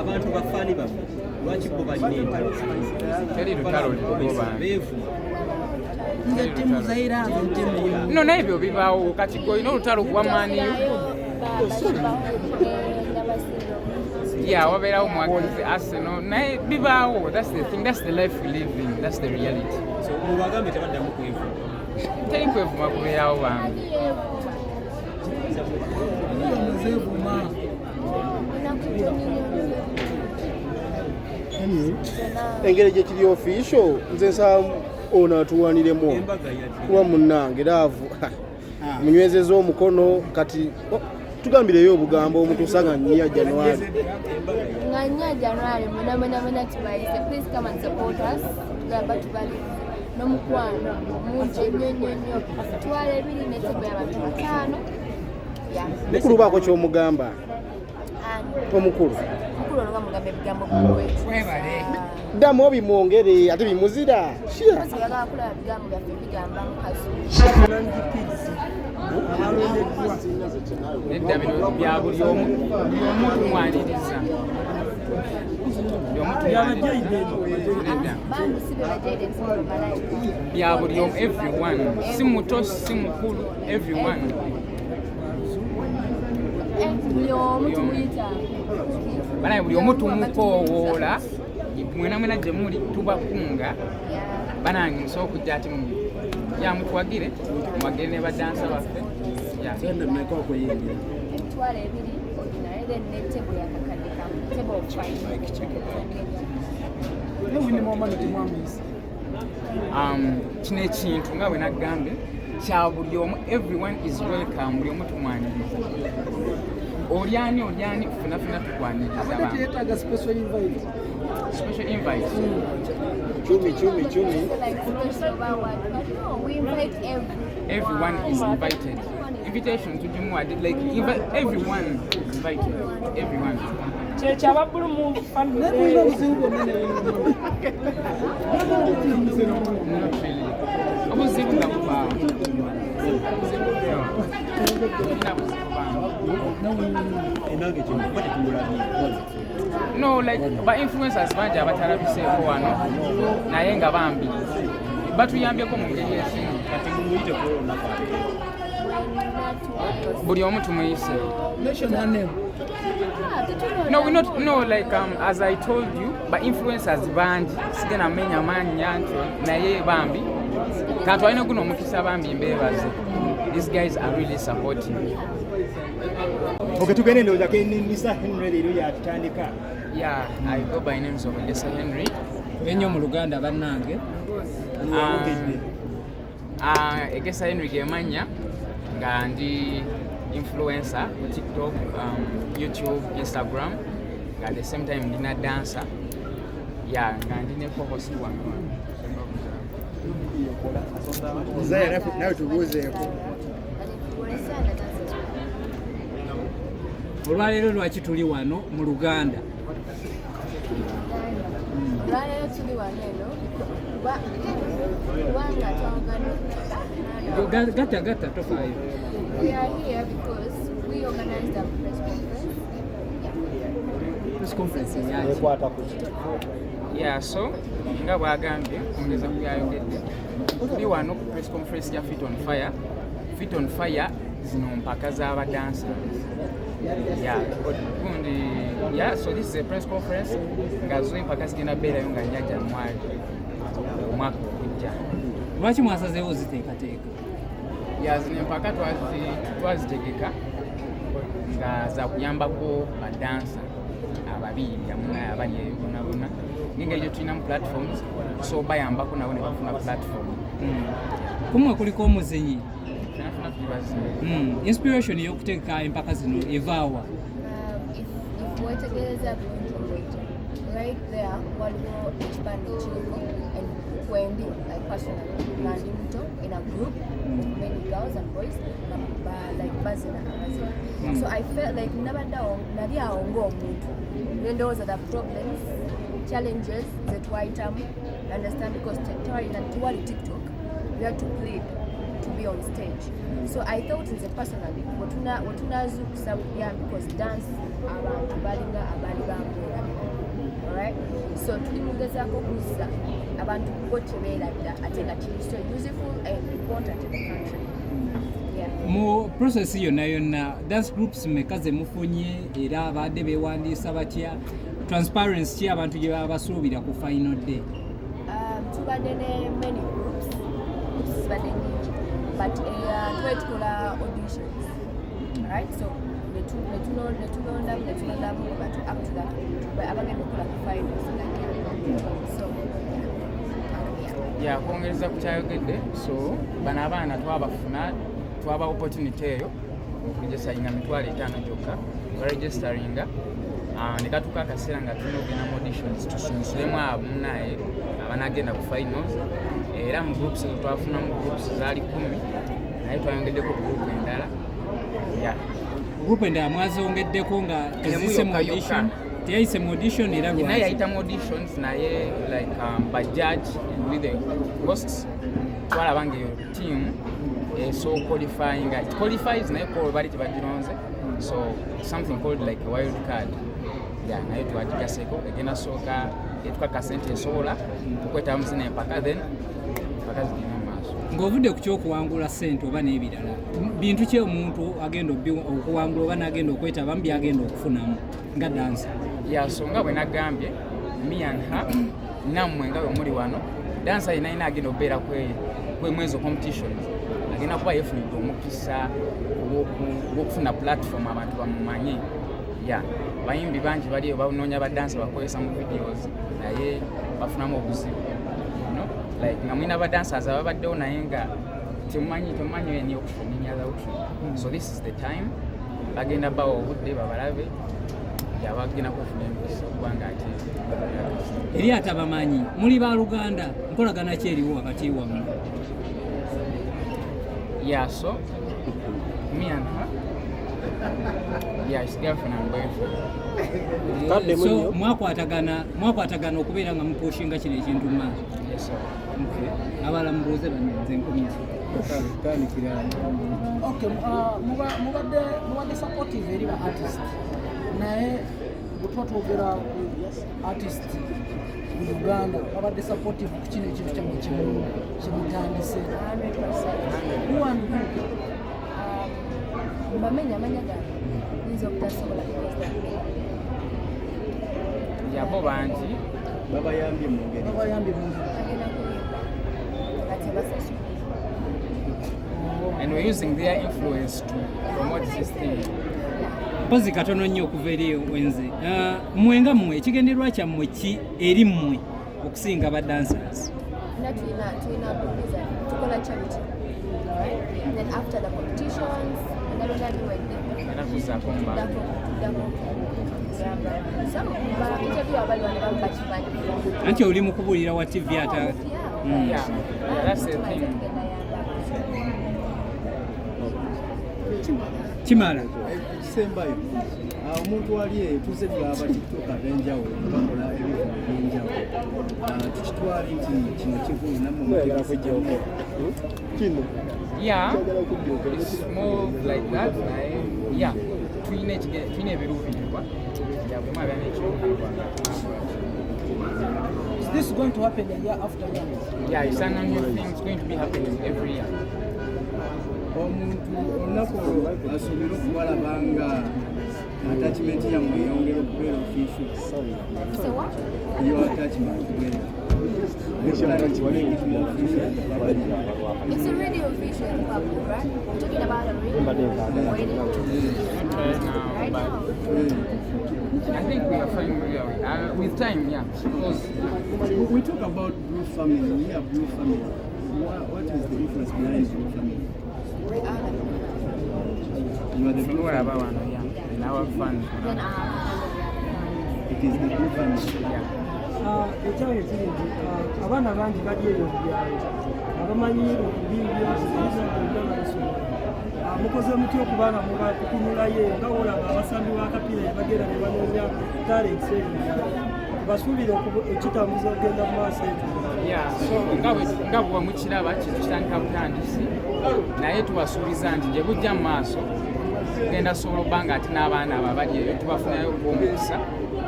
abantu bafani baffe lwaki bo balina entalo teri lutalo ligoba beevu no n'ebyo bibaawo kati golina olutalo kuba maaniyo wabeerawo mwagizi Arsenal naye bibaawo. That's the thing, that's the life we live in, that's the reality. So mubagambe tebaddamu kwevuma teri kwevuma kubeerawo bambi engeri gye kiri official nze nsaba ono atuwaniremu kuba munnange laavu munywezeza omukono kati tugambireyo obugambo omutuusa nga nnya January muna tubayise. Please come and support us. Tugamba tubali n'omukwano mungi ennyo twala ebiri n'etebo y'abantu 5. mukulu baako ky'omugamba omukulu olunga mugamba ebigambo bwebwe ddamu obimwongere ate bimuzira yagala kulaba bigambo byaffe bigamba mukazi nedda bino bya buli omu tumwaniriza bya buli omu everyone si muto si mukulu everyone banaye buli omu tumukoowoola mwena gye muli tubakunga banange musobola okujja ati yamutwagire mwagire ne badansa baffe kino ekintu nga bwe nagambye kya buli omu everyone is welcome buli omu tumwaniriza olyani funafuna tukwaniriza special invite chumi everyone is invited invitation to Jumuadi like everyone is invited everyone kyababulu mu family obuzibu nga bubaawo no like ba influencers bangi abatalabiseeko wano naye nga bambi batuyambyeko mu ngeri ekimu kati buli omu tumuyise no we not no like as I told you ba influencers bangi sigena menya mannya nto naye bambi kantu alina guno omukisa bambi mbeebaze. These guys are really supporting. Okay, tugende ndoza ke Nisa Henry leero yatandika. Yeah, I go by names of Nisa Henry. Enyo mu Luganda bannange. Egesa Henry gemanya nga ndi influencer ku TikTok, YouTube, Instagram. At the same time ndina dancer. Yeah, nga ndine co-host wange. Zaira nawe tubuuzeeko. Olwaleero lwaki tuli wano mu Luganda? Olwaleero tuli wano eno kubanga twagala Gata tofaayo. We are here because we organized a press conference. Yeah, so nga bwagambye ongeza kuyayogedde tuli wano ku press conference ya Fit on Fire zino mpaka z'abadansa. So this is a press conference nga zo mpaka zigenda beerayo nga nnya January omwaka ogujja. Lwaki mwasazeewo ziteekateeka? Zino mpaka twazitegeka nga za kuyambako badansa ababiri abali bonna ng'engeri gye tulina mu platforms so bayambako nabo ne bafuna platform. Kumwe kuliko omuzinyi inspiration y'okuteeka empaka zino evaawa? Wetegereza bulungi right there waliwo ekipande kiriko and kwendi like personally nandi muto in a group with many girls and boys like bazina. So I felt like nali awo ng'omuntu nendowooza the problems challenges zetwayitamu understand because tuwali TikTok we had to plead to be on stage. So I thought as a personally wetunazuukusa buyambi because dance abantu balinga abali bambera so tulimugezaako kuzza abantu bo kyebeeradda ate nga kiri so useful and important in the country. Mu process yonna dance groups meka ze mufunye era abadde beewandiisa batya transparency ki abantu gye baba basuubira ku final day? Tubadde ne many groups zibadde nyingi but tukola auditions, right? So netulondamu abantu up to that abagenda okukola ku finals so kwongereza ku kyayogedde, so bano abaana twaba opportunity eyo okuregisitaringa mitwalo 5 gyokka baregisteringa ne katuuka akaseera nga tulina okugenda mu auditions tusunsulemu abamunaye abanagenda ku finals era mu groups ezo twafunamu groups zaali 10 naye twayongeddeko group endala. Group endala mwazongeddeko nga tezise mu audition? Teyayise mu audition era lwaki? Naye yayita mu auditions naye like bajudge with the hosts twalaba nga eyo team so qualifying, it qualifies naye ko bali tebagironze, so something called like a wild card naye twagigaseko egenda sooka etukakasa nti esobola okwetamu zina empaka then empaka zigenda maaso. Ng'ovudde ku kyokuwangula ssente oba n'ebirala, bintu ki omuntu agenda okuwangula oba n'agenda okwetaba mu byagenda okufunamu nga dansa? So nga bwe nagambye me and her nammwe nga bwe muli wano dansa yina ina agenda okubeera kwemwezo competitions agenda kuba yefunidde omukisa ogw'okufuna platform abantu bamumanye. Bayimbi bangi baliyo banoonya badansa bakozesa mu videos naye bafunamu obuzibu like nga mulina badancers ababaddewo naye nga temumanyi eni okufunyaza utu. So this is the time bagenda bawa obudde babalabe bagenda kufuna emikisa kubanga ate eri atabamanyi muli ba Luganda nkolagana ki eriwo wakati wammwe? So me and her it's girlfriend and boyfriend. So mwakwatagana okubeera nga mupushinga kino ekintu mu maaso? Yes sir. Abala mubuuze banze nkomya mubadde supportive eri ba artist naye bwetwatwogera artist mu Uganda babadde supportive ku kino ekintu kyammwe kimutandise mbamenya amanya gange nyinza obutasobola bo bangi babayambye mu ngeri agenda kuyimba kati basasula. And we're using their influence to promote this thing. Mpozi katono nnyo okuva eri wenze. Mmwe nga mmwe ekigendererwa kyammwe ki eri mmwe okusinga ba dancers? Tulina tukola charity. And then after the competitions, anti oli mukubuulira wa TV ata kimala ekisembayo omuntu wali tuze tulaba TikTok ab'enjawulo bakola ebintu eby'enjawulo tukitwala nti kino kikulu nammwe kino it's more like that. Tulina ebiruubirirwa byabwemu abyana ekiruubirirwa. Is this going to happen a year after year? It's an annual thing. It's going to be happening every year. Omuntu olunaku asobera okubalabanga attachment yammwe eyongera okubeera official. Your attachment together. It's already official, right? We're talking about a ring wedding right now. I think we are fine with time, because we talk about blue family. We are blue family. What is the difference behind blue family? You are the blue family. In our fund. It is the blue family. Ekyalo kiri nti abaana bangi bali eyo mu byalo abamanyi okubimbya okubimbya mukoze mutya okuba nga mubakukunulayo nga olaba abasambi b'akapiira bagenda ne banoonya talents basuubire ekitambuza okugenda mu maaso so nga bwe mukiraba kintu kitandika butandisi naye tubasuubiza nti gye bujja mu maaso tugenda sobola obba nga ate n'abaana abo abali eyo tubafunayo omukisa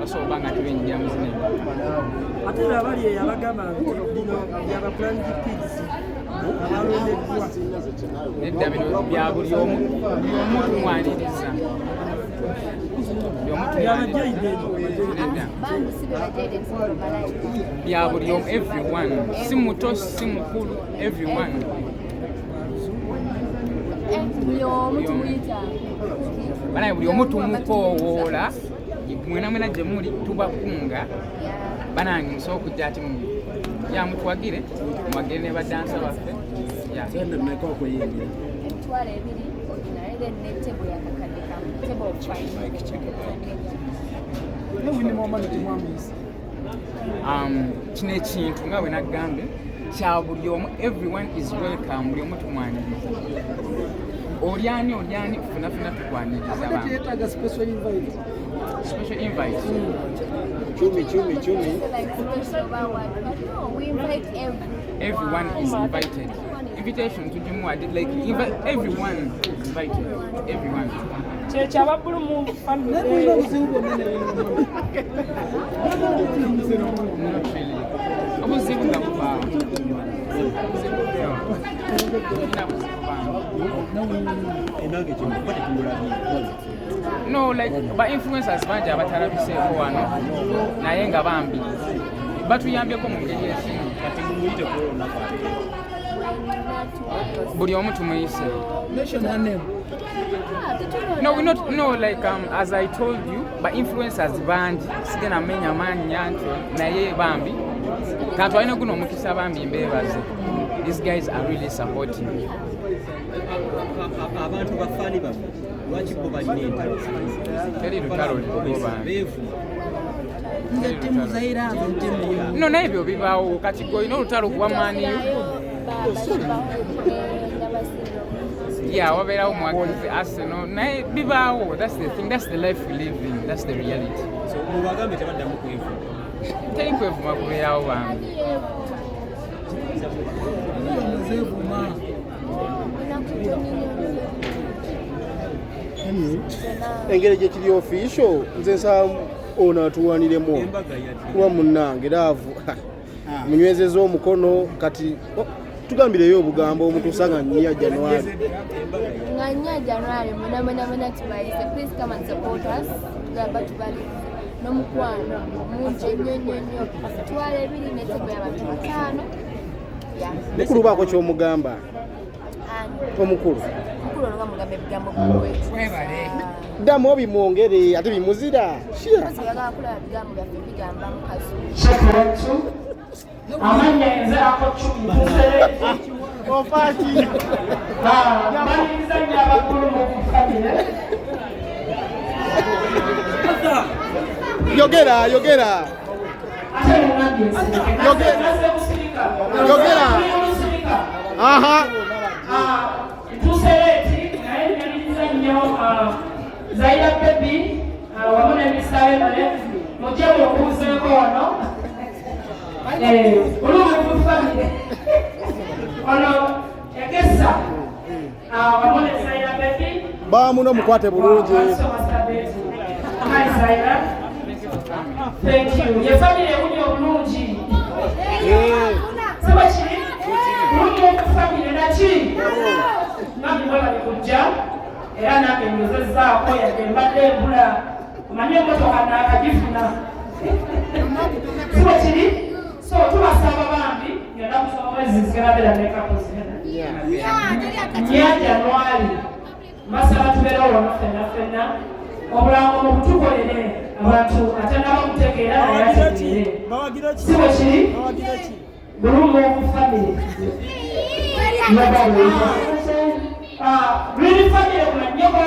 basobola nga tebenyigira mu zino ate era bali eyabagamba nti bino byaba planned pigs abalondeddwa nedda bino bya buli omu tumwaniriza bya buli omu everyone si muto si mukulu everyone banaye buli omu tumukoowoola mwena gye muli tubakunga banange musobola okujja ati yamutwagire mwagire ne badansa baffe kino ekintu nga bwe nagambye kya buli omu everyone is welcome buli omu tumwaniriza olyani funafuna tukwaniriza special invite chumi everyone is invited invitation to Jumuadi like everyone invited everyone kyababulu mu family not really obuzibu nga bubaawo no like ba influencers bangi abatalabiseeko wano naye nga bambi batuyambyeko mu ngeri ekimu buli omu tumuyise no like as I told you ba influencers bangi sigena menya mannya ntyo naye bambi kantu alina guno omukisa bambi mbeebaze these guys are really supporting abantu bafaani baffe lwaki bo balina entalo teri lutalo beevu no naye ebyo bibaawo kati golina olutalo kuba maaniyo wabeerawo mwagizi Arsenal naye bibaawo that's the thing that's the life we live in that's the reality so mubagambe tebaddamu kwevu teri kwevuma kubeerawo bambi engeri gye kiri official nze nsaba ono atuwaniremu kuba munnange laavu munywezeza omukono kati tugambireyo obugambo omutuusa nga nnya January muna tubayise please come and support us tugamba tubali n'omukwano mungi ennyo twala ebiri n'etego y'abantu 5 mukulu baako ky'omugamba omukulu olunga mugambe ebigambo bwebale ddamu obimwongere ate bimuzira oyagala kulaba bigambo byaffe bigamba mukazi amanya enzaako 10 ofaki maliriza nnyo abakulu mu famire yogera ate yogera aha tusereeti naye maliriza nnyo Zayrababy wamu n'emisaale male mujje mukuuzeeko wano olumu mu famire ono egesa wamu ne Zayrababy baamuno mukwate bulungi thank you ye famire ewuli obulungi saba kiri bulungi okufamire naki nabbi bwebali kujja era nange ngezezaako yadde mbadde ebula omanye emotoka naakagifuna siba kiri so tubasaba bambi ngenda kusoma mwezi zigenabera nekakozena nya January mbasaba tubeerawo wano ffenna obulango mubutukolere abantu ate nabamutegeera nayategeere siba kiri bulungi okufamire Green family kuna nyoko